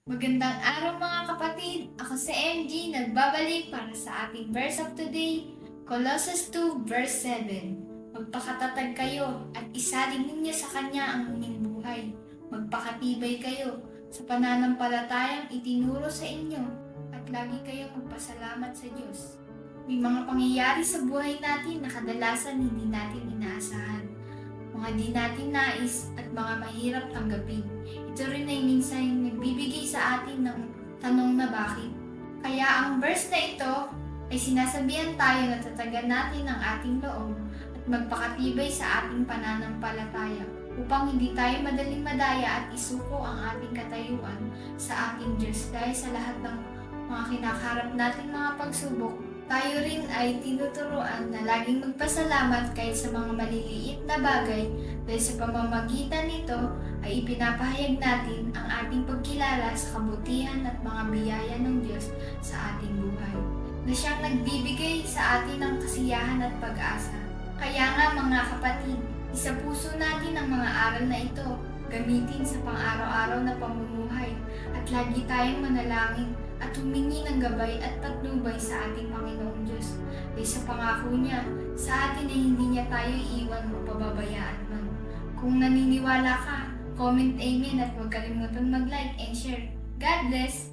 Magandang araw mga kapatid! Ako si MG, nagbabalik para sa ating verse of today, Colossus 2 verse 7. Magpakatatag kayo at isalin ninyo sa Kanya ang inyong buhay. Magpakatibay kayo sa pananampalatayang itinuro sa inyo at lagi kayong magpasalamat sa Diyos. May mga pangyayari sa buhay natin na kadalasan hindi natin inaasahan. Mga di natin nais at mga mahirap tanggapin. Ito rin ay minsan nagbibigay sa atin ng tanong na bakit. Kaya ang verse na ito ay sinasabihan tayo na tatagan natin ang ating loob at magpakatibay sa ating pananampalataya upang hindi tayo madaling madaya at isuko ang ating katayuan sa ating Diyos dahil sa lahat ng mga kinakaharap nating mga pagsubok. Tayo rin ay tinuturuan na laging magpasalamat kahit sa mga maliliit na bagay dahil sa pamamagitan nito ay ipinapahayag natin ang ating pagkilala sa kabutihan at mga biyaya ng Diyos sa ating buhay, na siyang nagbibigay sa atin ng kasiyahan at pag-asa. Kaya nga mga kapatid, isa puso natin ang mga aral na ito, gamitin sa pang-araw-araw na pamumuhay at lagi tayong manalangin at humingi ng gabay at patnubay sa ating Panginoong Diyos dahil sa pangako niya sa atin ay hindi niya tayo iiwan o pababayaan man. Kung naniniwala ka, comment amen at huwag kalimutang mag-like and share. God bless!